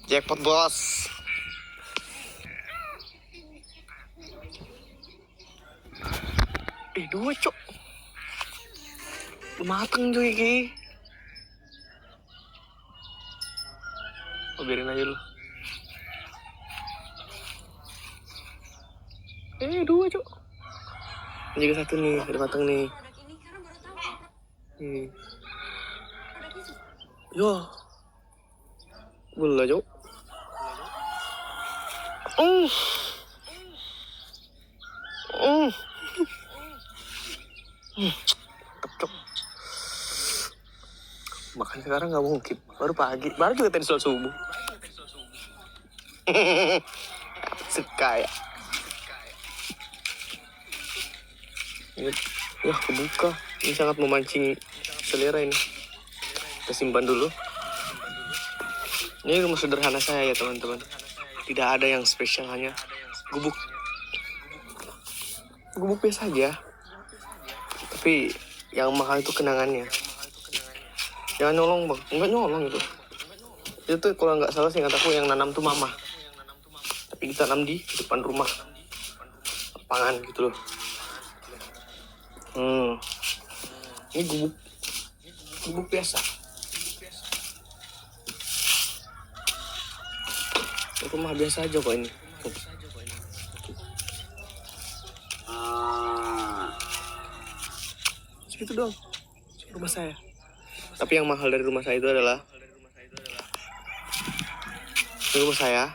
Jackpot bos. Dua cok. Mateng cuy ki. Oh, biarin aja lu. Dua cok. Ini juga satu nih, udah mateng nih. Yo. Gula cok. Cok. Makan sekarang nggak mungkin. Baru pagi, baru juga tadi sholat subuh. Sekaya. Wah, kebuka. Ini sangat memancing selera ini. Kita simpan dulu. Ini rumah sederhana saya ya teman-teman. Tidak ada yang spesial, hanya gubuk. Gubuk biasa aja. Tapi yang mahal itu kenangannya. Jangan nyolong bang, enggak nyolong itu. Itu kalau nggak salah seingat aku yang nanam tuh mama. Tapi ditanam di depan rumah. Lapangan gitu loh. Ini gubuk biasa. Rumah biasa aja kok ini. Segitu dong rumah saya. Tapi yang mahal dari rumah saya itu adalah ini rumah saya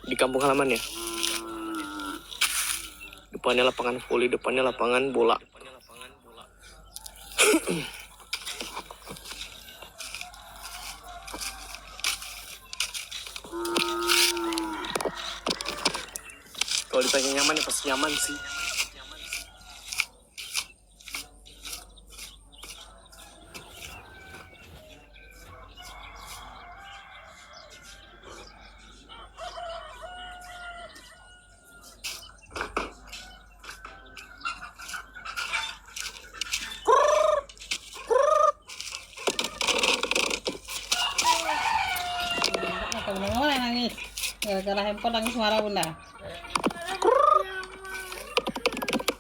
di kampung halaman ya. Depannya lapangan voli, depannya lapangan bola. Kalau ditanya nyaman ya pasti nyaman sih. Mulai nangis gara-gara handphone, nangis marah bunda.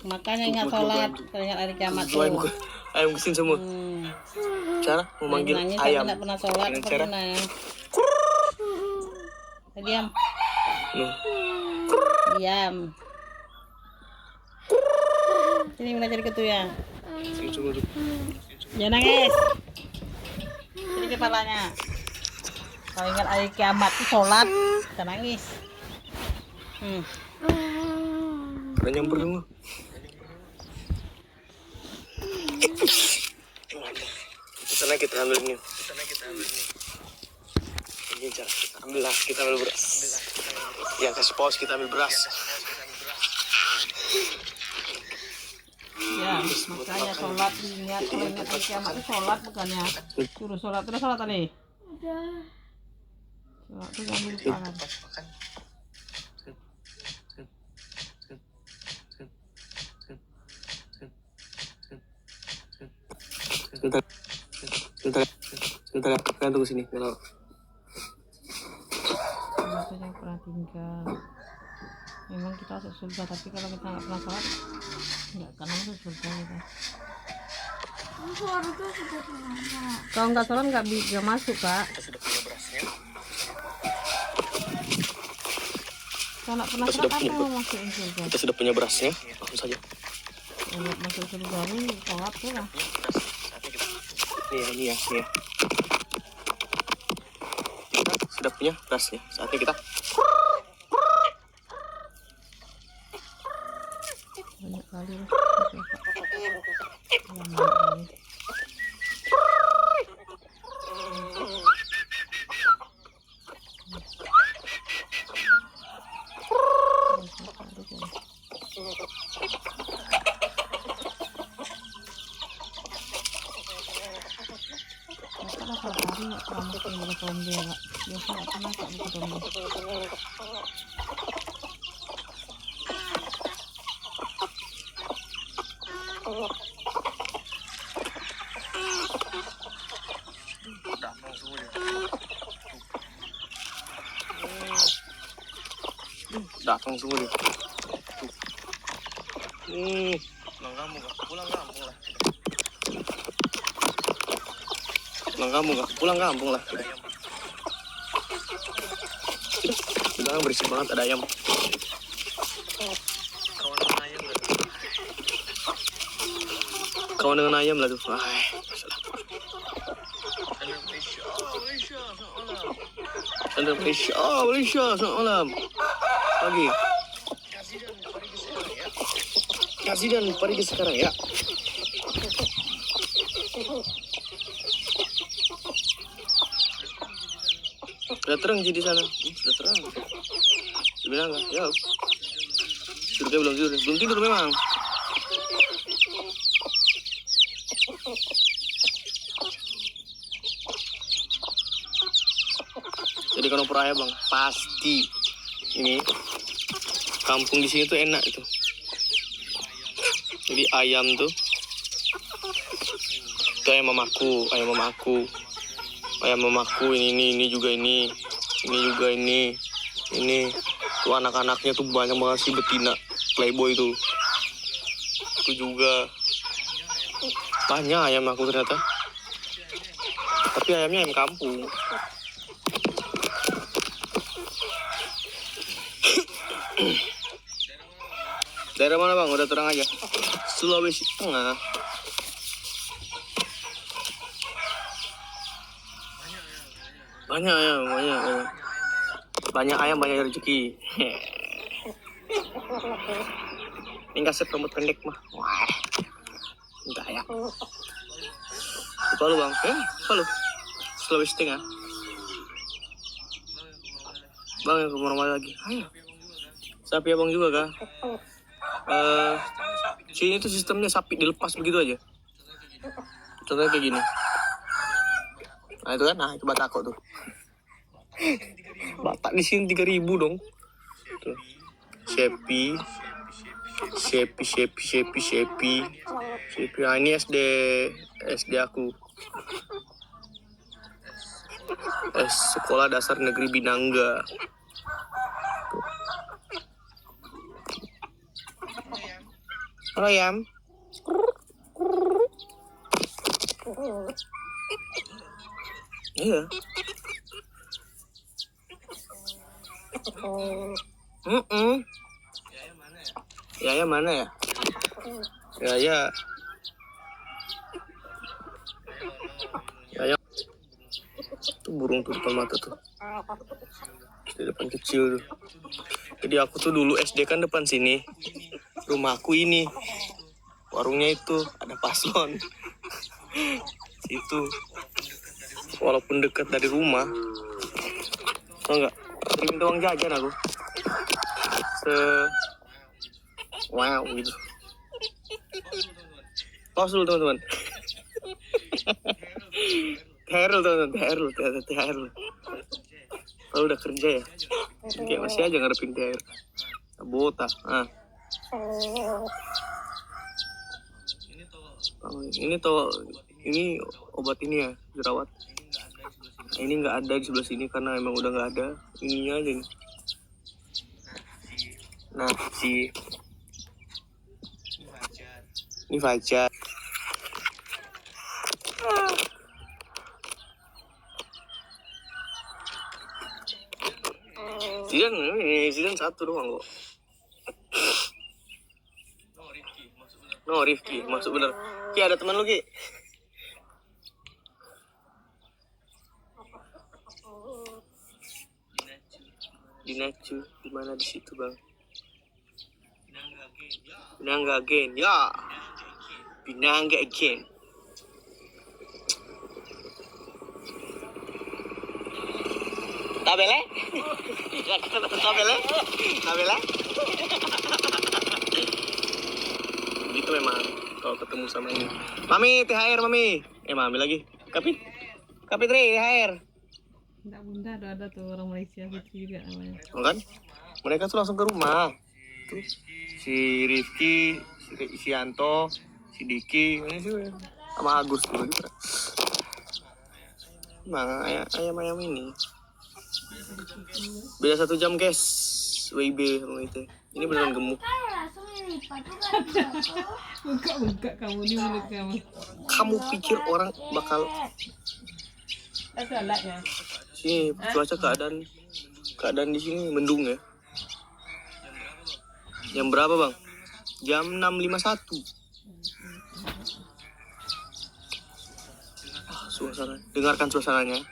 Makanya ingat sholat, ingat hari kiamat tuh. Ayam kesin semua. Cara memanggil nangis, ayam. tidak pernah sholat, Dengan cara diam. Diam. Sini bunda cari ketu ya. Jangan nangis. Sini kepalanya. Kalau ingat hari kiamat itu sholat, jangan nangis. Udah nyamper semua. Sana kita ambil ini. Ini cara kita ambil lah, kita ambil beras. Ya kasih pause, kita ambil beras. Ya, makanya sholat ingat, kalau ingat hari kiamat itu sholat bukannya suruh sholat. Terus sholat tadi. Sholat itu ambil tangan. Sebentar, kalian tunggu sini. Kalau Maksudnya pernah tinggal. Memang kita masuk surga, tapi kalau kita nggak pernah sholat, nggak akan masuk surga kita. Kalau nggak sholat nggak bisa masuk kak. kita sudah punya berasnya. Kalau nggak pernah sholat apa mau masuk surga? Kita sudah punya berasnya, langsung saja. Kalau masuk surga ini sholat tuh lah. Ini ya. Kita sudah punya berasnya. Saatnya kita Banyak kali. Nggak pernah makan beras tombe kak. Biasa nggak pernah kak beras tombe. Datang semua dia. Pulang kampung kah? Pulang kampung lah. Pulang kampung kah? Pulang kampung lah. Udah berisik banget, ada ayam. Kawan dengan ayam lah tuh. Malaysia, selamat malam. Pagi. Kasih dan pergi sekarang ya. Sudah terang di sana. Sudah terang. Dia bilang enggak? Ya. Sudah belum tidur. Belum tidur memang. Jadi kalau peraya bang, pasti ini kampung di sini tuh enak itu. Jadi ayam tuh, itu ayam mamaku, ini juga ini tuh anak-anaknya tuh banyak banget sih betina playboy tuh. Itu juga banyak ayam aku ternyata, tapi ayamnya ayam kampung. Daerah mana bang? Udah terang aja. Sulawesi Tengah. Banyak ayam, banyak ayam, banyak rezeki. Ini kasih rambut pendek mah. Wah, enggak ya. Palu bang, Palu. Sulawesi Tengah. Bang yang kemana lagi? Ayo. Sapi abang juga kah? Sini tuh sistemnya sapi dilepas begitu aja. Contohnya kayak gini. Nah itu kan, itu batako tuh. Batak di sini 3.000 dong. Tuh. Shepi. Nah ini SD aku. Sekolah Dasar Negeri Binangga. Halo Yam. Iya. Yaya mana ya? Yaya. Tuh burung tuh depan mata tuh. Di depan kecil tuh. Jadi aku tuh dulu SD kan depan sini. Rumahku ini. Warungnya itu ada paslon. Itu. Walaupun dekat dari rumah. Tau nggak? Sering minta uang jajan aku. Wow gitu. Pause dulu teman-teman. THR lu. Kalau udah kerja ya, kayak masih aja ngarepin THR. Bota. Ini obat ini ya, jerawat. Nah, ini nggak ada di sebelah sini karena emang udah nggak ada. Ininya aja nih. Nasi. Ini Fajar. Zidan satu doang kok. No, Rifki, masuk bener. Ki, ada teman lu, Ki? Dinacu, di mana di situ, Bang? Binangga again, ya. Binangga again. Tabele? Tabele? Gitu memang kalau ketemu sama ini. Mami, THR Mami. Mami lagi. Kapit Tri, THR. Enggak bunda, ada tuh orang Malaysia gitu juga namanya. Kan? Mereka tuh langsung ke rumah. Tuh si Rifki, si Yanto, si Diki, ini juga sama Agus tuh juga. Emang ayam ini. Beda 1 jam guys. WIB sama itu. Ini beneran gemuk. Buka kamu di mulut kamu. Kamu pikir orang bakal Salat ya. sini cuaca keadaan di sini mendung ya. Jam berapa bang? Jam 6.51. Suasana, dengarkan suasananya.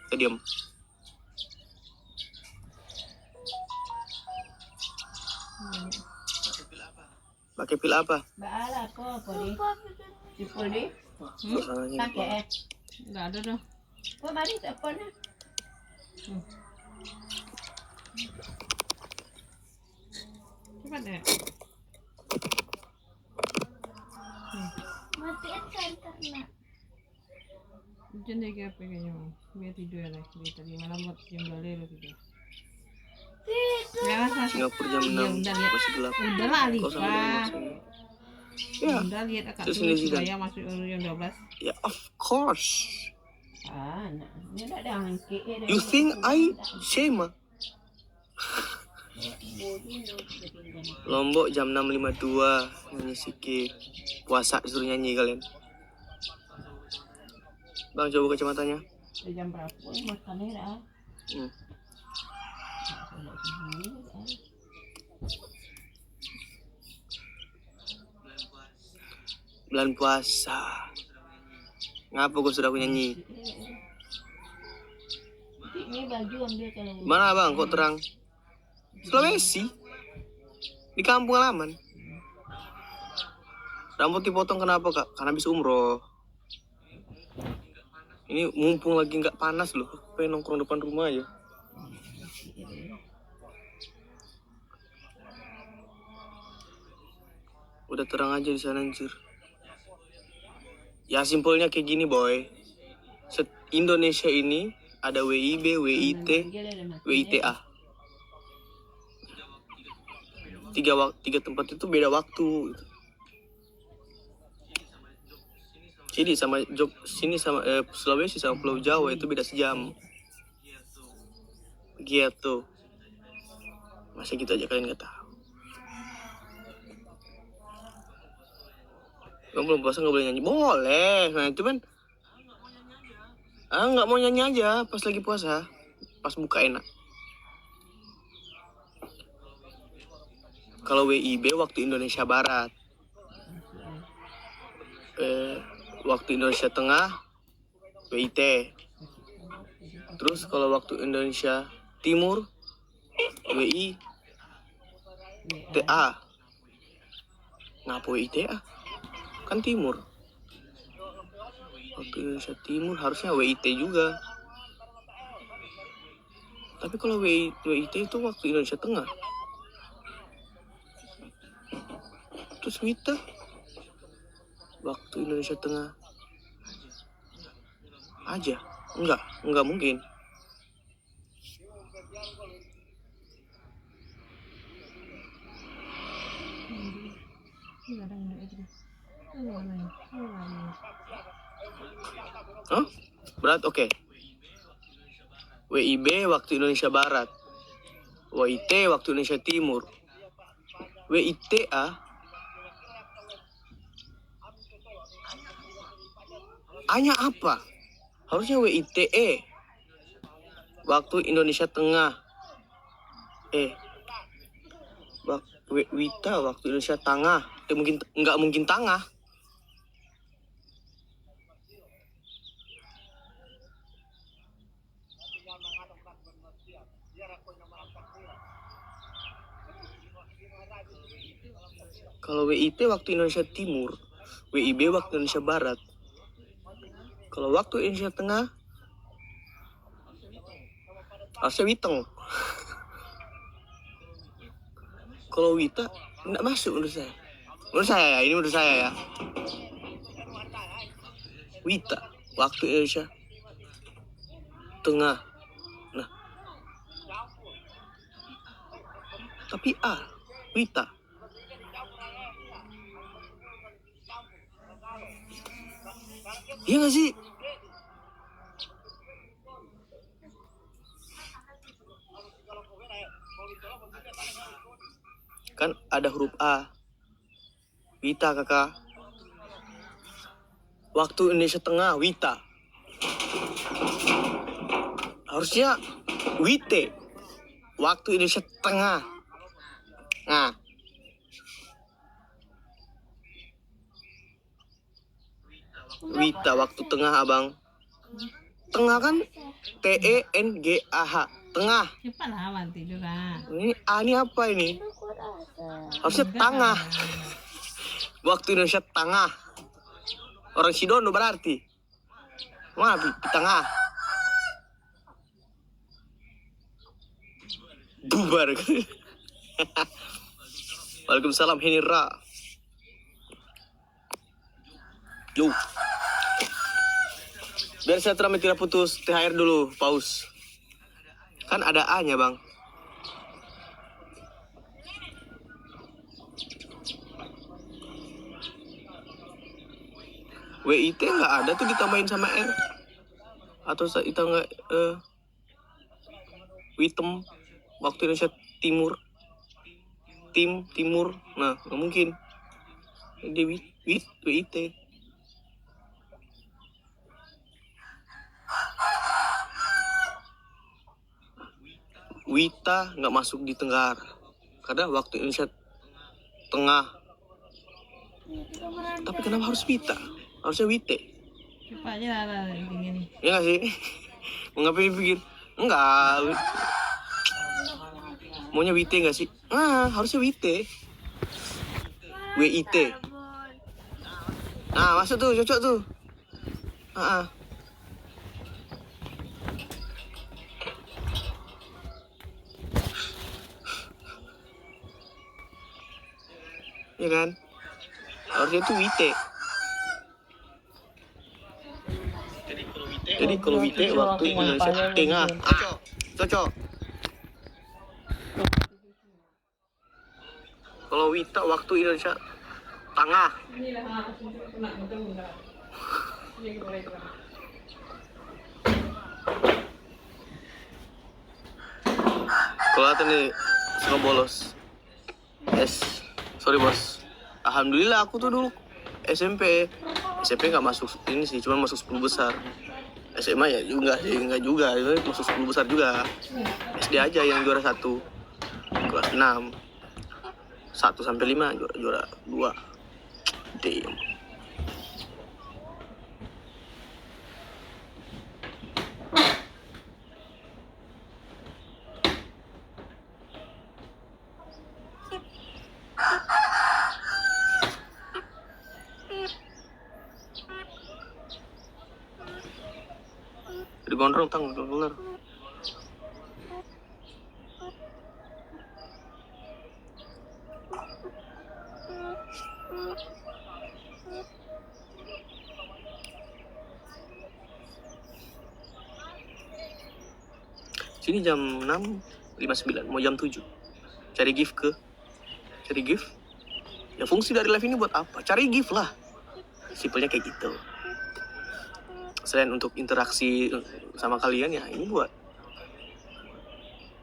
Kita diam. Pakai pil apa? Baala ko, pwede. Si pwede. Suasananya. Pakai. Enggak ada dah. Oh, mari telepon na. Cepat deh. Matiin kan karena. Hujan deh kayak apa kayaknya Bang. Biar tidur ya dia tadi malam buat jam 2 lo tidur. Ya masa. Singapura jam 6 Ya, udah, lihat. masih gelap. Udah lah Kau sama dengan Alika. maksudnya. Ya, Udah lihat akak Terus tulis ini Zidane. supaya masuk jam 12. ya of course. Ah, nak. Dia tak ada angkit. You think I shame? Lombok jam 6.52 nyanyi Siki. Puasa disuruh nyanyi kalian. Bang coba kacamatanya. Jam berapa? Makannya dah. Hmm. Bulan puasa. Ngapa gue sudah aku nyanyi? Ini baju ambil kalau. Mana bang? Kok terang? Sulawesi. Di kampung halaman. Rambut dipotong kenapa kak? Karena habis umroh. Ini mumpung lagi nggak panas loh. Aku pengen nongkrong depan rumah aja. Udah terang aja di sana anjir. Ya simpelnya kayak gini boy. Indonesia ini ada WIB, WIT, WITA. Tiga tempat itu beda waktu. Sini sama sini sama Sulawesi sama Pulau Jawa itu beda sejam. Gitu. Masa gitu aja kalian nggak tahu? Kamu belum puasa nggak boleh nyanyi? Boleh. Nah itu kan nggak mau nyanyi aja pas lagi puasa, pas buka enak. Kalau WIB waktu Indonesia Barat, waktu Indonesia Tengah WIT. Terus kalau waktu Indonesia Timur WITA. Ngapa WITA? Kan Timur. Waktu Indonesia Timur harusnya WIT juga. Tapi kalau WIT itu waktu Indonesia Tengah. Terus WITA waktu Indonesia Tengah aja. Enggak mungkin. Ini ada yang aja deh. Hah? Berat oke. WIB waktu Indonesia Barat. WIT waktu Indonesia Timur. WITA hanya apa? Harusnya WITE waktu Indonesia Tengah. WITA waktu Indonesia Tengah. Nggak mungkin tengah. Kalau WIT waktu Indonesia Timur, WIB waktu Indonesia Barat. Kalau waktu Indonesia Tengah, harusnya Witeng. Kalau Wita, nggak masuk menurut saya. Ini menurut saya ya. Wita, waktu Indonesia Tengah. Nah, tapi Wita. Iya nggak sih? Kan ada huruf A. Wita kakak. Waktu Indonesia Tengah, Wita. Harusnya Wite. Waktu Indonesia Tengah. Nah. Wita, waktu tengah abang. Tengah kan TENGAH. Tengah. Cepat lah Wan tidur lah. Ini A ini apa ini? Aku rasa. Harusnya tengah. Waktu Indonesia Tengah. Orang Sidono berarti. Mana di tengah? Bubar. Waalaikumsalam Hinira. Yo. Biar saya teramai tidak putus, THR dulu, pause. Kan ada A-nya, Bang. WIT nggak ada tuh ditambahin sama R. Atau kita nggak Witem waktu Indonesia Timur. Timur. Nah, nggak mungkin. Dia WIT. Wita nggak masuk di Tenggara. Karena waktu Indonesia Tengah. Tapi kenapa harus Wita? Harusnya Wite. Cepat aja lah gini. Ya nggak sih? Mau ngapain pikir? Enggak. Maunya Wite nggak sih? Harusnya Wite. WIT. Nah, masuk tuh, cocok tuh. Ya kan? Harusnya tuh Wite. Jadi kalau Wite waktu Indonesia Tengah. Cocok. Kalau Wita waktu Indonesia Tengah. Kalau ada nih suka bolos. Sorry bos. Alhamdulillah aku tuh dulu SMP nggak masuk ini sih, cuma masuk 10 besar. SMA ya juga sih, enggak juga, masuk 10 besar juga. SD aja yang juara 1, kelas 6, 1 sampai 5 juara 2. Damn. Di gondrong tang bener. Sini jam 6.59, mau jam 7. Cari gift. Ya fungsi dari live ini buat apa? Cari gift lah. Simpelnya kayak gitu. Selain untuk interaksi sama kalian ya, ini buat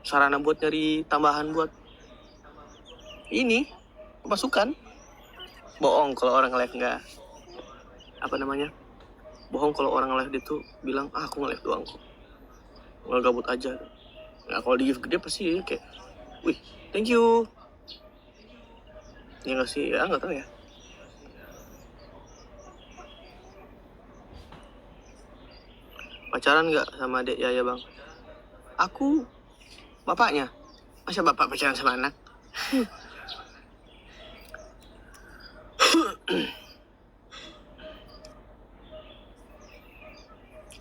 sarana buat nyari tambahan buat ini pemasukan. Bohong kalau orang live nggak bohong kalau orang live dia tuh bilang aku nge-live doang kok, nggak gabut aja. Nah kalau di gift gede pasti kayak wih thank you ya nggak sih, ya nggak tahu ya. Pacaran nggak sama adek Yaya bang? Aku bapaknya. Masa bapak pacaran sama anak?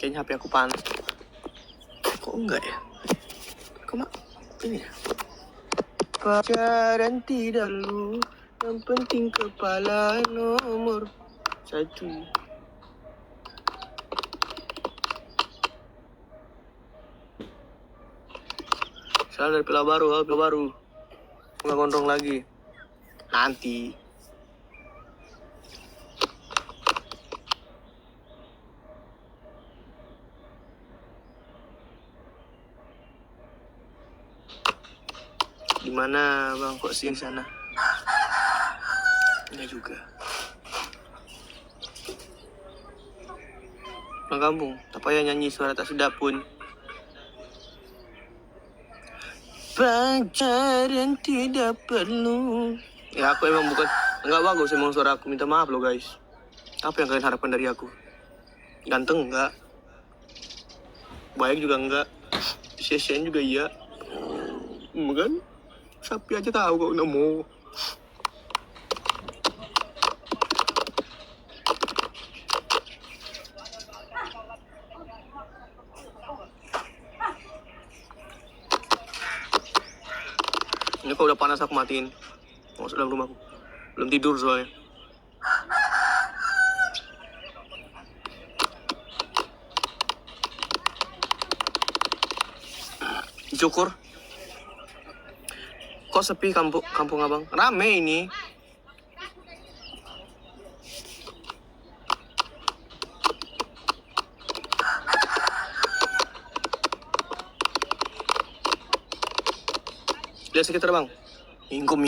Kayaknya HP aku panas. Kok enggak ya? Kok ini ya? Pacaran tidak lu, yang penting kepala nomor 1. Salah dari pila baru. Nggak gondrong lagi. Nanti. Gimana bang, kok sih sana? capeknya juga. Pulang kampung, tak payah nyanyi suara tak sedap pun. Pacaran tidak perlu. Ya aku emang bukan, nggak bagus emang suara aku, minta maaf loh guys. Apa yang kalian harapkan dari aku? Ganteng enggak? Baik juga enggak? Sesian juga iya? Kan? Sapi aja tahu kok udah mau. Ini kalau udah panas aku matiin. Masuk dalam rumahku. Belum tidur soalnya. Syukur. Kok sepi kampung abang? Rame ini. Lihat sekitar bang. Mingkum.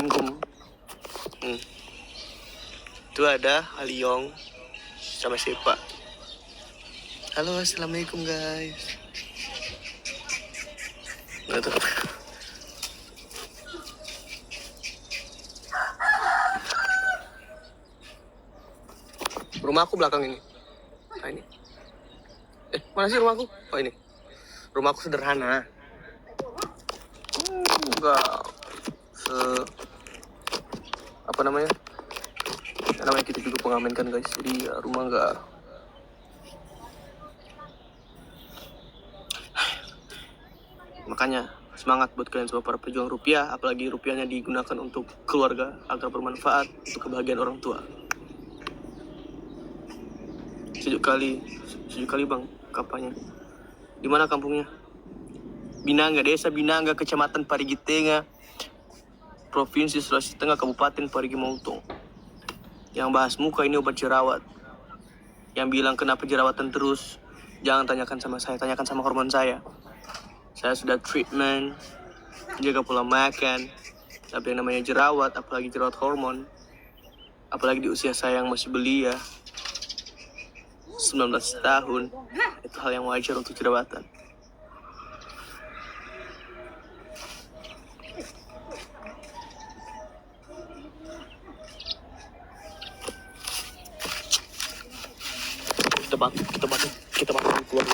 Itu ada Aliong sama Sepa. Halo, assalamualaikum guys. Nah, tuh. Rumahku belakang ini. Nah ini. Mana sih rumahku? Oh ini. Rumahku sederhana. Enggak apa namanya? Namanya kita juga pengamen kan guys. Jadi ya, rumah enggak. Makanya semangat buat kalian semua para pejuang rupiah, apalagi rupiahnya digunakan untuk keluarga agar bermanfaat untuk kebahagiaan orang tua. Sejuk kali bang, kampanye. Di mana kampungnya? Binangga, Desa Binangga, Kecamatan Parigi Tengah, Provinsi Sulawesi Tengah, Kabupaten Parigi Motong. Yang bahas muka ini obat jerawat. Yang bilang kenapa jerawatan terus, jangan tanyakan sama saya, tanyakan sama hormon saya. Saya sudah treatment, jaga pola makan, tapi yang namanya jerawat, apalagi jerawat hormon, apalagi di usia saya yang masih belia, 19 tahun, itu hal yang wajar untuk jerawatan. Kita makan keluar.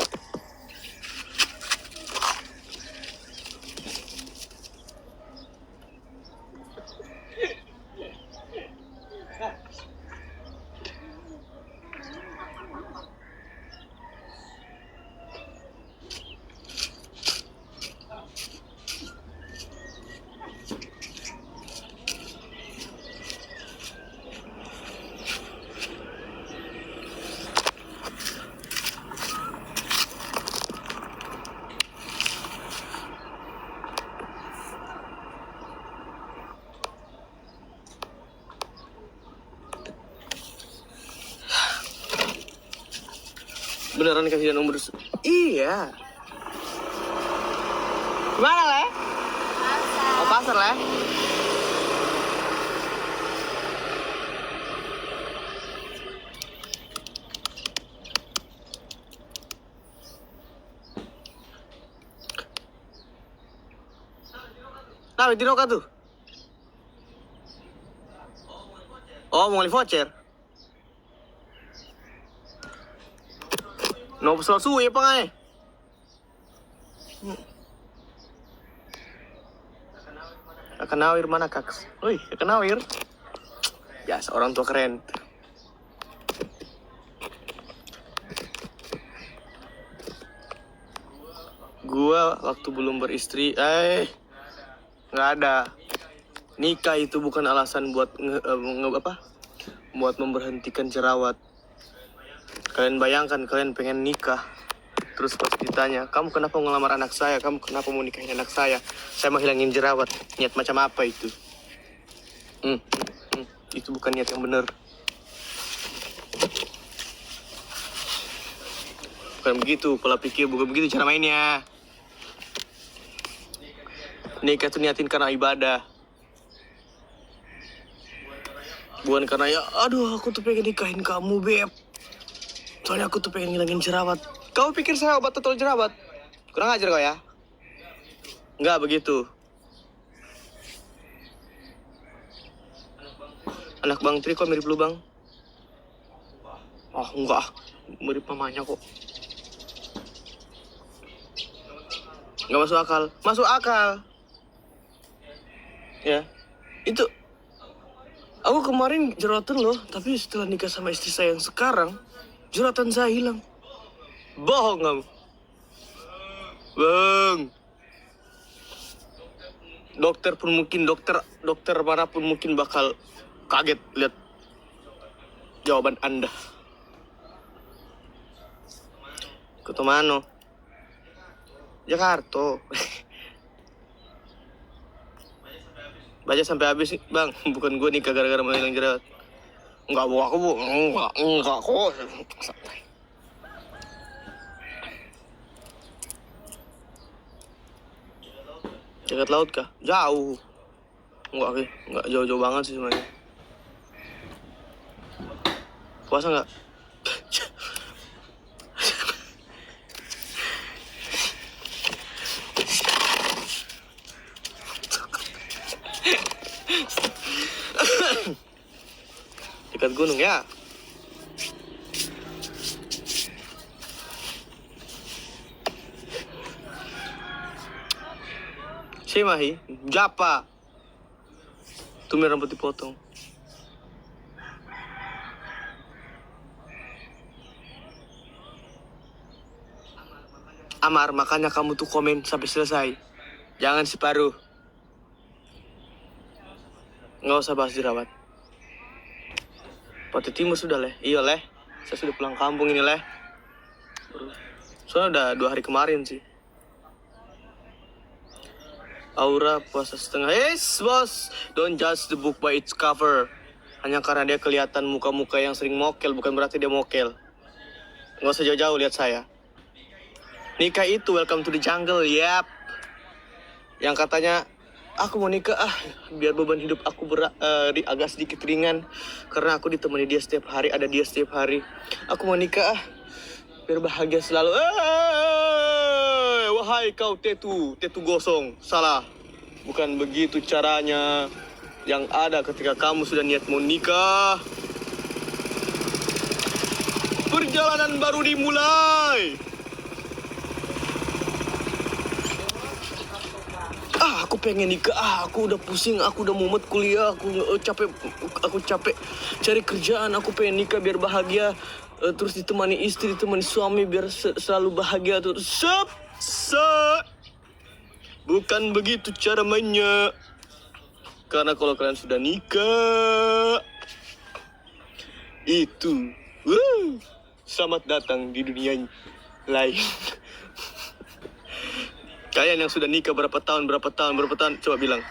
Beneran kasih nomor. Iya. Gimana, Le? Pasar. Oh, pasar, Le? Nah, di Roka tuh. Oh, mau beli voucher. No, pesawat suwi apa nggak? Akanawir mana kaks? Wih, Akanawir. Biasa orang tua keren. Gua waktu belum beristri, nggak ada. Nikah itu bukan alasan buat buat memberhentikan jerawat. Kalian bayangkan kalian pengen nikah, terus pas ditanya, kamu kenapa ngelamar anak saya? Kamu kenapa mau nikahin anak saya? Saya mau hilangin jerawat. Niat macam apa itu? Itu bukan niat yang benar. Bukan begitu pola pikir, bukan begitu cara mainnya. Nikah tuh niatin karena ibadah. Bukan karena ya, aduh aku tuh pengen nikahin kamu, Beb. Soalnya aku tuh pengen ngilangin jerawat. Kau pikir saya obat total jerawat? Kurang ajar kau ya? Enggak begitu. Anak Bang Tri kok mirip lu, Bang? Oh, enggak. Mirip mamanya kok. Enggak masuk akal. Masuk akal. Ya. Itu. Aku kemarin jerawatan loh. Tapi setelah nikah sama istri saya yang sekarang, jerawatan saya hilang. Bohong kamu. Bang. Dokter pun mungkin, dokter manapun mungkin bakal kaget lihat jawaban Anda. Ke mana? Jakarta. Baca sampai habis nih, Bang. Bukan gue nikah gara-gara mau hilang jerawat. Enggak, Bu. Aku, Bu. Enggak kok. Santai. Dekat laut kah? Jauh. Enggak, enggak jauh-jauh banget sih sebenarnya. Puasa enggak? Dekat gunung ya. Si Mahi, Japa. Tumir rambut dipotong. Amar, makanya kamu tuh komen sampai selesai. Jangan separuh. Nggak usah bahas jerawat. Pati timur sudah, Leh. Iya, Leh. Saya sudah pulang kampung ini, Leh. Soalnya udah 2 hari kemarin sih. Aura puasa setengah. Yes, bos. Don't judge the book by its cover. Hanya karena dia kelihatan muka-muka yang sering mokel, bukan berarti dia mokel. Nggak usah jauh-jauh lihat saya. Nikah itu welcome to the jungle, yap. Yang katanya, aku mau nikah, biar beban hidup aku agak sedikit ringan. Karena aku ditemani dia setiap hari, ada dia setiap hari. Aku mau nikah, biar bahagia selalu. Wahai kau tetu gosong, salah. Bukan begitu caranya. Yang ada ketika kamu sudah niat mau nikah, perjalanan baru dimulai. Aku pengen nikah, aku udah pusing, aku udah mumet kuliah, aku capek cari kerjaan, aku pengen nikah biar bahagia, terus ditemani istri, ditemani suami biar selalu bahagia terus. Bukan begitu cara mainnya. Karena kalau kalian sudah nikah, itu, selamat datang di dunia lain. Kalian yang sudah nikah berapa tahun, coba bilang.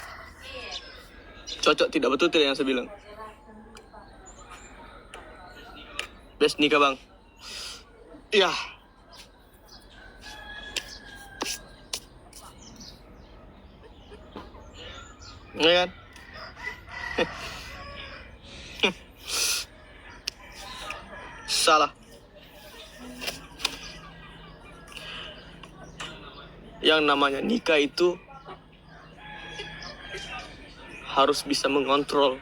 Cocok tidak, betul tidak yang saya bilang? Best nikah, Bang. Iya. Iya kan? Salah. Yang namanya nikah itu harus bisa mengontrol,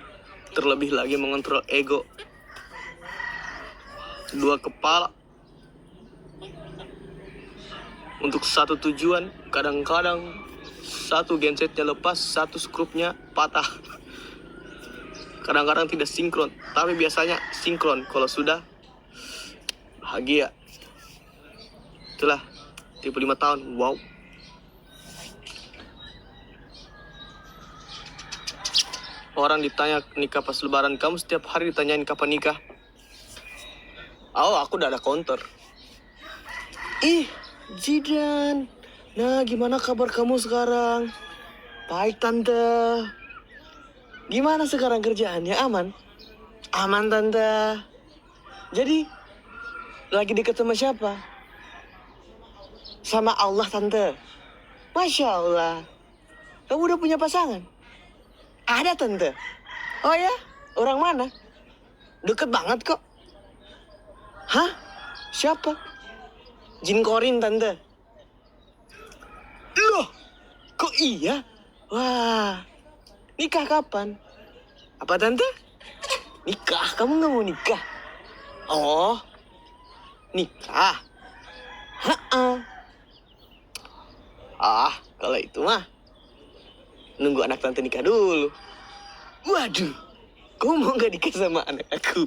terlebih lagi mengontrol ego. 2 kepala untuk satu tujuan. Kadang-kadang satu gensetnya lepas, satu skrupnya patah. Kadang-kadang tidak sinkron, tapi biasanya sinkron kalau sudah bahagia. Itulah tipe 5 tahun. Wow. Orang ditanya nikah pas lebaran, kamu setiap hari ditanyain kapan nikah. Oh, aku udah ada counter. Ih, Zidan. Nah, gimana kabar kamu sekarang? Baik, Tante. Gimana sekarang kerjaannya? Aman? Aman, Tante. Jadi, lagi dekat sama siapa? Sama Allah, Tante. Masya Allah. Kamu udah punya pasangan? Ada, Tante. Oh ya? Orang mana? Deket banget kok. Hah? Siapa? Jin Korin, Tante. Loh, kok iya? Wah, nikah kapan? Apa, Tante? Nikah? Kamu nggak mau nikah? Oh, nikah? Ha-ha. Ah, kalau itu mah nunggu anak Tante nikah dulu. Waduh, kamu mau nggak nikah sama anak aku?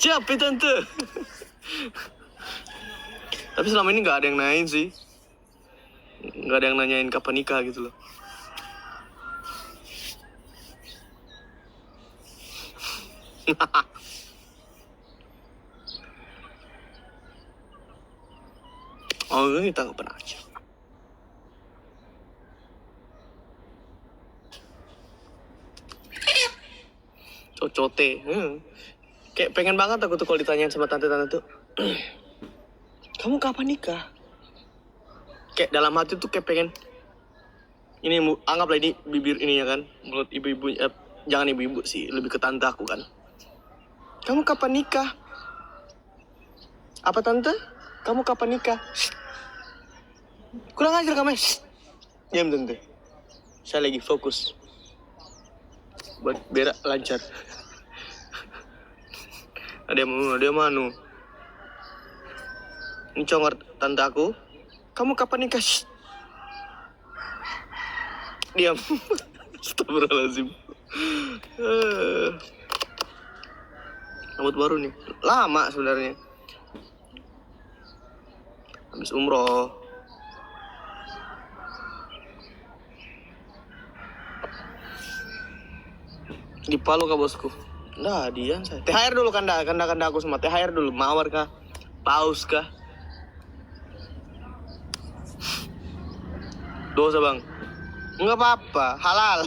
Capek, Tante. Tapi selama ini nggak ada yang nanyain sih. Nggak ada yang nanyain kapan nikah gitu loh. Oh, ini tanggapan aja. Cocote. Kayak pengen banget aku tuh kalau ditanyain sama tante-tante tuh. Kamu kapan nikah? Kayak dalam hati tuh kayak pengen. Ini anggaplah ini bibir ini ya kan. Mulut ibu-ibu. Jangan ibu-ibu sih. Lebih ke tante aku kan. Kamu kapan nikah? Apa tante? Kamu kapan nikah? Shh. Kurang ajar kamu. Diam tante. Saya lagi fokus. Buat berak lancar. Ada yang manu. Ini congor tante aku. Kamu kapan nikah? Shh. Diam. Astagfirullahaladzim. Rambut baru nih. Lama sebenarnya. Habis umroh. Di Palu kah bosku? Nah, dia saya. THR dulu kanda aku semua. THR dulu. Mawar kah? Paus kah? Dosa bang. Enggak apa-apa, halal.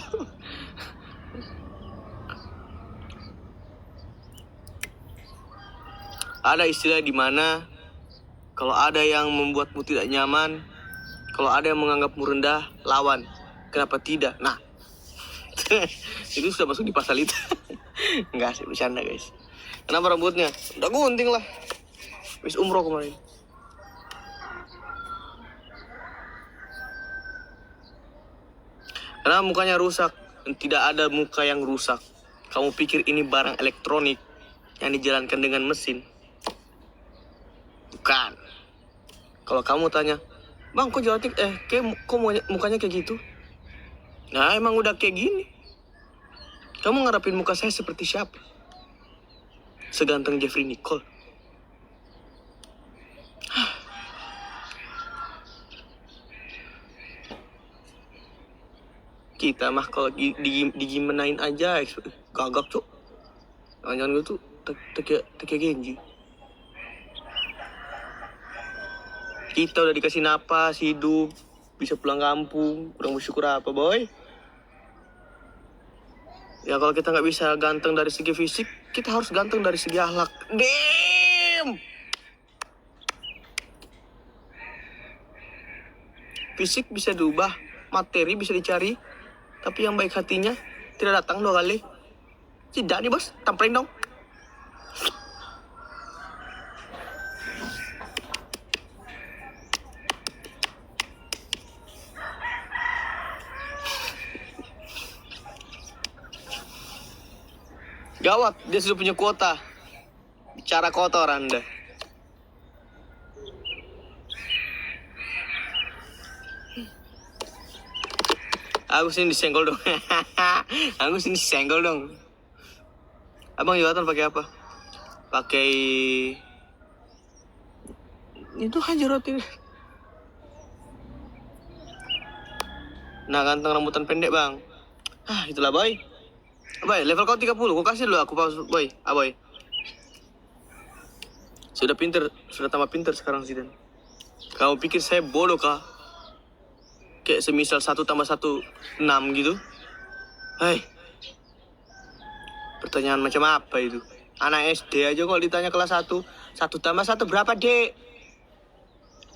Ada istilah di mana kalau ada yang membuatmu tidak nyaman, kalau ada yang menganggapmu rendah, lawan. Kenapa tidak? Nah, itu sudah masuk di pasal itu. Enggak sih, bercanda guys. Kenapa rambutnya? Udah gunting lah. Habis umroh kemarin. Karena mukanya rusak. Tidak ada muka yang rusak. Kamu pikir ini barang elektronik yang dijalankan dengan mesin? Bukan. Kalau kamu tanya, bang kok jalan kok mukanya kayak gitu? Nah emang udah kayak gini. Kamu ngarepin muka saya seperti siapa? Seganteng Jeffrey Nicole. Kita mah kalau digimenain aja, gagap cok. Jangan-jangan gue tuh kayak Genji. Kita udah dikasih napas, hidup, bisa pulang kampung, kurang bersyukur apa boy? Ya kalau kita nggak bisa ganteng dari segi fisik, kita harus ganteng dari segi akhlak. Damn! Fisik bisa diubah, materi bisa dicari, tapi yang baik hatinya tidak datang 2 kali. Tidak nih bos, tampering dong. Gawat, dia sudah punya kuota. Bicara kotor Anda. Aku sini disenggol dong. Aku sini disenggol dong. Abang jawatan pakai apa? Pakai itu hajarotin. Nah, ganteng rambutan pendek, Bang. Ah, itulah, boy. Boy, level kau 30. Kau kasih dulu aku paus, boy. Ah, boy. Sudah pinter, sudah tambah pinter sekarang sih, Dan. Kamu pikir saya bodoh kah? Kayak semisal 1 tambah 1 6 gitu. Hei. Pertanyaan macam apa itu? Anak SD aja kalau ditanya kelas 1, 1 tambah 1 berapa, Dek?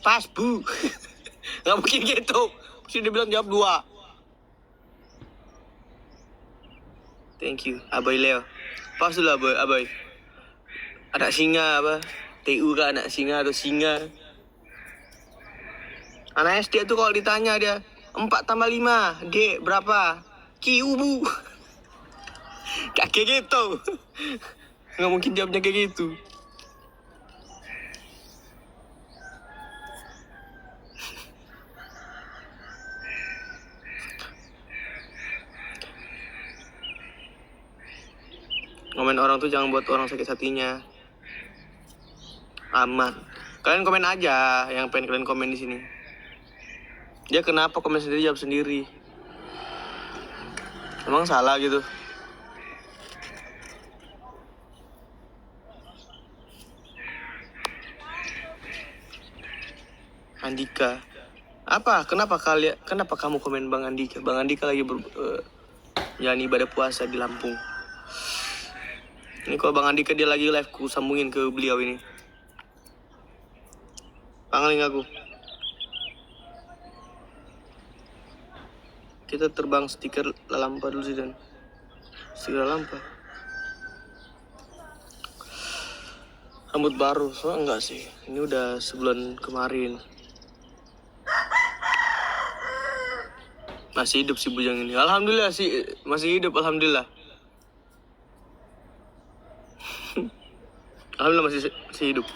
Pas, Bu. Nggak mungkin gitu. Mesti dibilang jawab 2. Thank you. Abai Leo. Pas dulu abai. Anak singa apa? TU kah anak singa atau singa? Anak SD tuh kalau ditanya dia 4 tambah 5, D berapa? Kiu bu. Kayak gitu. Nggak mungkin jawabnya kayak gitu. Komen orang tuh jangan buat orang sakit hatinya. Aman. Kalian komen aja yang pengen kalian komen di sini. Dia kenapa komen sendiri jawab sendiri? Emang salah gitu? Andika. Apa? Kenapa kamu komen Bang Andika? Bang Andika lagi jalan ibadah puasa di Lampung. Ini kalau Bang Andika dia lagi live, ku sambungin ke beliau ini. Pangling aku. Kita terbang stiker Lalampa dulu sih dan stiker Lalampa. Rambut baru, soalnya enggak sih. Ini udah sebulan kemarin. Masih hidup si bujang ini. Alhamdulillah sih, masih hidup, alhamdulillah. Alhamdulillah masih hidup.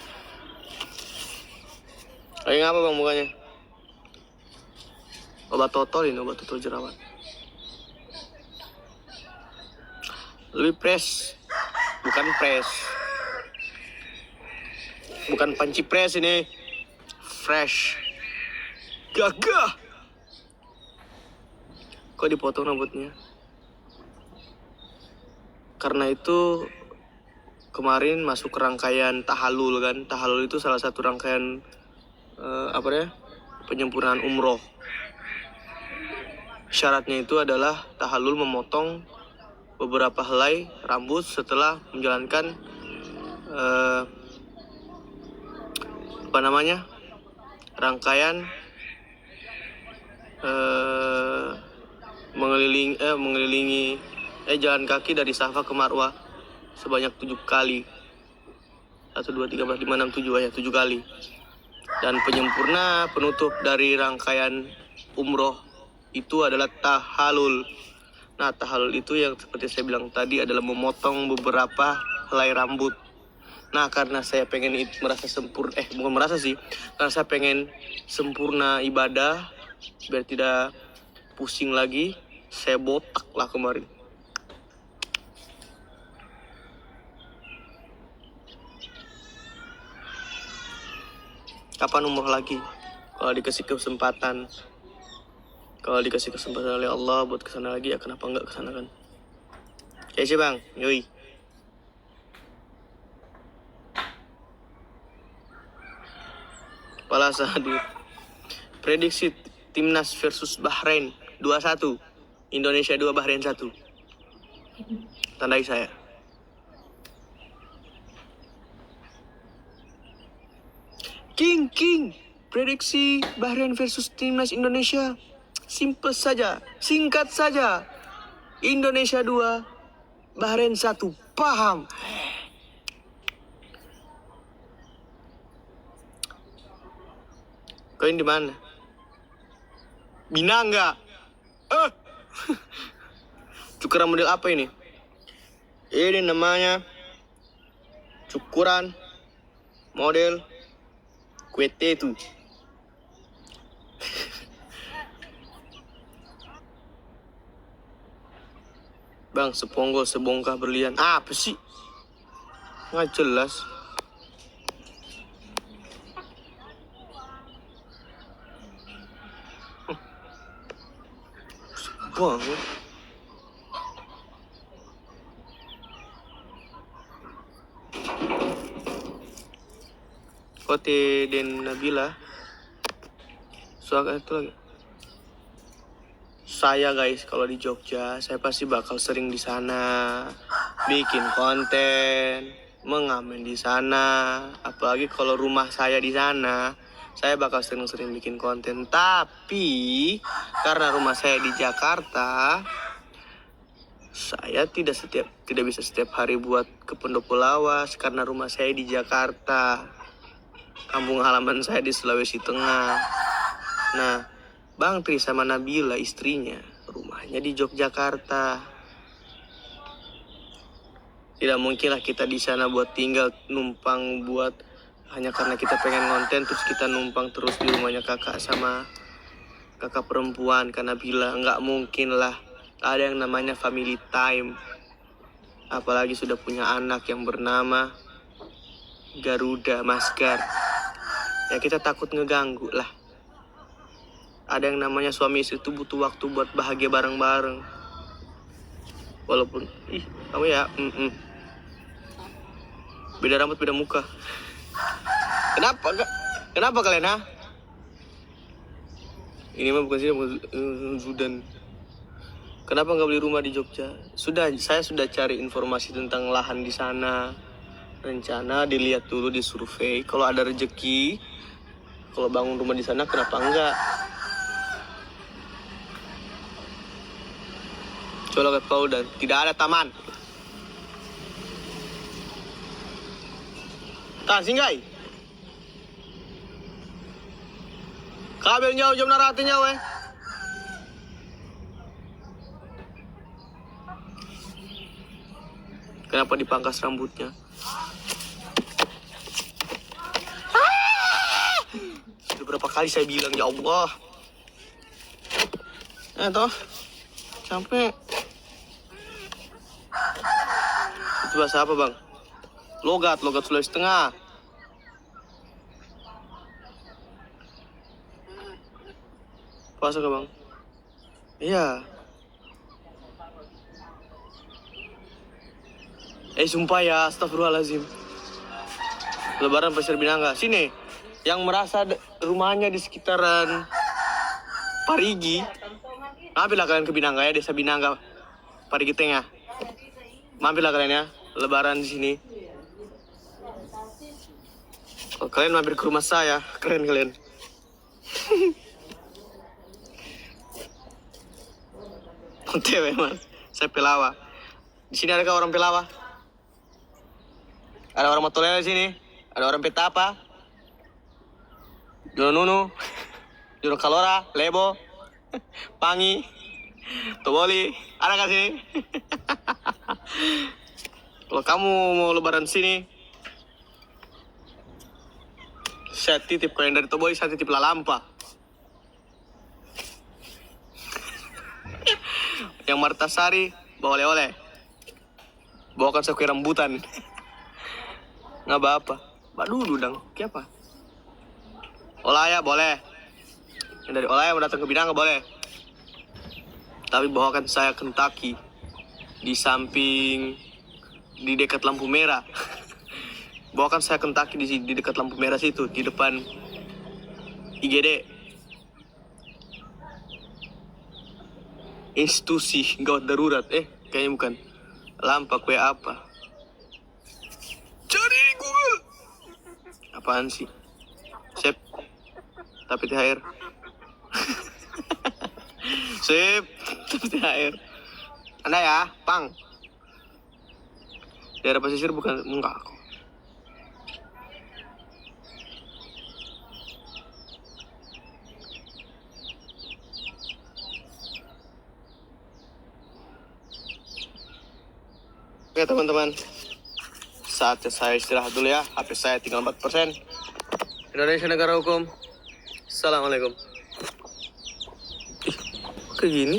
Lagi ngapa bang mukanya? Obat totol jerawat. Lebih press, bukan press. Bukan panci press ini. Fresh. Gagah. Kok dipotong rambutnya? Karena itu kemarin masuk rangkaian tahalul kan. Tahalul itu salah satu rangkaian penyempurnaan umroh. Syaratnya itu adalah tahalul memotong beberapa helai rambut setelah menjalankan rangkaian mengelilingi jalan kaki dari Safa ke Marwah sebanyak 7 kali. 1, 2, 3, 4, 5, 6, 7 ya, 7 kali. Dan penyempurna penutup dari rangkaian umroh itu adalah tahalul. Nah, tahalul itu yang seperti saya bilang tadi adalah memotong beberapa helai rambut. Nah, karena saya pengen merasa sempurna, bukan merasa sih, karena saya pengen sempurna ibadah, biar tidak pusing lagi, saya botak lah kemarin. Kapan umroh lagi? Kalau dikasih kesempatan oleh Allah buat kesana lagi, ya kenapa enggak kesana kan? Ya sih bang, yoi. Kepala hadir. Prediksi Timnas versus Bahrain 2-1. Indonesia 2, Bahrain 1. Tandai saya. King. Prediksi Bahrain versus Timnas Indonesia. Simple saja, singkat saja. Indonesia 2, Bahrain 1. Paham? Koin di mana? Binangga. Cukuran model apa ini? Ini namanya cukuran model kuete itu. Bang, seponggol sebongkah berlian. Apa sih? Nggak jelas. Banget. Kote dan Nabila. Soalnya itu lagi. Saya guys, kalau di Jogja, saya pasti bakal sering di sana, bikin konten, mengamen di sana. Apalagi kalau rumah saya di sana, saya bakal sering-sering bikin konten. Tapi karena rumah saya di Jakarta, Saya tidak bisa setiap hari buat ke Pendopo Lawas karena rumah saya di Jakarta. Kampung halaman saya di Sulawesi Tengah. Nah, Bang Tri sama Nabila istrinya rumahnya di Yogyakarta. Tidak mungkinlah kita di sana buat tinggal numpang buat hanya karena kita pengen konten terus kita numpang terus di rumahnya kakak sama kakak perempuan Kak Nabila. Nggak mungkin lah. Ada yang namanya family time. Apalagi sudah punya anak yang bernama Garuda Masgar. Ya kita takut ngeganggu lah. Ada yang namanya suami istri itu butuh waktu buat bahagia bareng-bareng. Walaupun, kamu ya, beda rambut, beda muka. Kenapa kalian, ha? Ini mah bukan sini, bukan Sudan. Kenapa nggak beli rumah di Jogja? Saya sudah cari informasi tentang lahan di sana. Rencana dilihat dulu di survei. Kalau ada rezeki, kalau bangun rumah di sana, kenapa enggak? Coba ke Paul dan tidak ada taman. Tahan singgai. Kabel nyawa jam narati nyawa. Kenapa dipangkas rambutnya? Sudah berapa kali saya bilang, ya Allah. Toh, sampai. Itu bahasa apa, Bang? Logat Sulawesi Tengah. Puasa ke, Bang? Iya. Sumpah ya, astagfirullahaladzim. Lebaran Pasir Binangga. Sini, yang merasa rumahnya di sekitaran Parigi. Mampirlah kalian ke Binangga ya, desa Binangga. Parigi Tengah. Mampirlah kalian ya, lebaran di sini. Oh, kalian mampir ke rumah saya, keren kalian. OTW mas, saya Pelawa. Di sini adakah orang Pelawa? Ada orang Matolele di sini, ada orang Petapa, Jono Nunu, Jono Kalora, Lebo, Pangi, Toboli, ada nggak sini? Kalau kamu mau lebaran sini, saya titip kalian dari Toboli, saya titip Lalampa. Yang Martasari, bawa oleh-oleh. Bawakan saya kue rambutan. Nggak apa-apa. Mbak dulu dong. Siapa? Olaya boleh. Yang dari Olaya mau datang ke Binangga boleh. Tapi bawakan saya Kentucky. Di samping, di dekat lampu merah. Bawakan saya Kentucky di dekat lampu merah situ. Di depan IGD. Institusi gawat darurat. Kayaknya bukan. Lampak kue apa? Cari Google. Apaan sih? Sip. Tapi THR. Sip. Tapi THR. Anda ya, Pang. Daerah pesisir bukan enggak kok. Oke teman-teman, saatnya saya istirahat dulu ya. HP saya tinggal 4%. Indonesia negara hukum. Assalamualaikum. Kayak gini.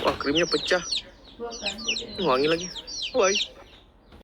Wah, krimnya pecah. Wangi lagi. Woi.